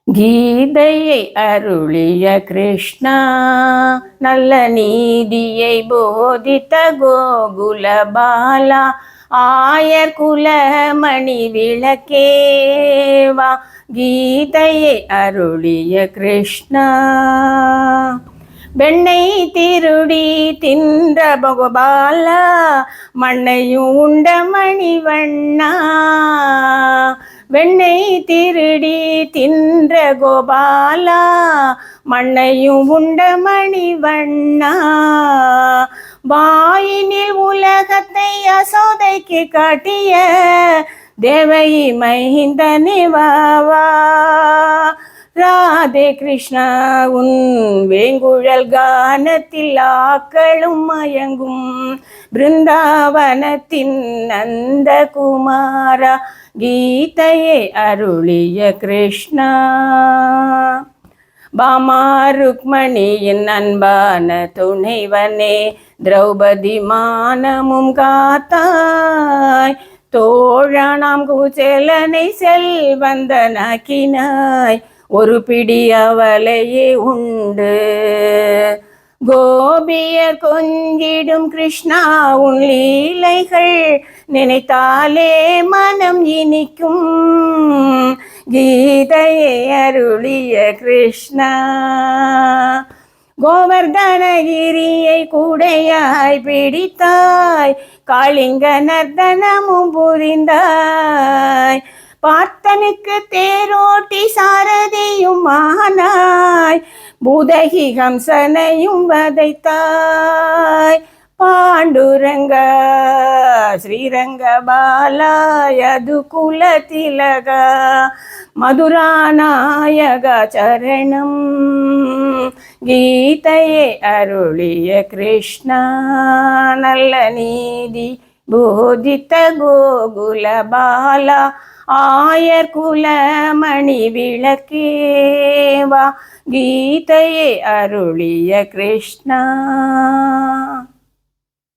கீதையை அருளிய கிருஷ்ணா, நல்ல நீதியை போதித்த கோகுல பாலா, ஆயர் குல மணி விளக்கேவா. கீதையை அருளிய கிருஷ்ணா, வெண்ணை திருடி தின்ற பகபாலா, மண்ணையும் உண்ட மணிவண்ணா. வெண்ணை திருடி தின்ற கோபாலா, மண்ணையும் உண்ட மணிவண்ணா. வாயினில் உலகத்தை யசோதைக்கு காட்டிய தேவகி மைந்தனே வாவா. ராதே கிருஷ்ணா, உன் வேங்குழல் கானத்தில் ஆக்களும் மயங்கும் பிருந்தாவனத்தின் நந்த குமாரா. கீதையை அருளிய கிருஷ்ணா, பாமா ருக்மணியின் அன்பான துணைவனே, திரௌபதி மானமும் காத்தாய். தோழனாம் குச்சேலனை செல்வந்தனாக்கினாய், ஒரு பிடி அவளையே உண்டு. கோபியர் கொஞ்சிடும் கிருஷ்ணா, உன் லீலைகள் நினைத்தாலே மனம் இனிக்கும். கீதையை அருளிய கிருஷ்ணா, கோவர்தனகிரியை கூடையாய் பிடித்தாய், காளிங்க நர்தனமும் புரிந்தாய். பார்த்தனுக்கு தேரோட்டி சாரதியும் ஆனாய், பூதகி ஹம்சனையும் வதைத்தாய். பாண்டுரங்க ஸ்ரீரங்க பாலா, யது குல திலக மதுராநாயக சரணம். கீதையை அருளிய கிருஷ்ணா, நல்ல நீதி போதித்த கோகுல பாலா, ஆயர் குல மணி விளக்கேவா. கீதையை அருளிய கிருஷ்ணா.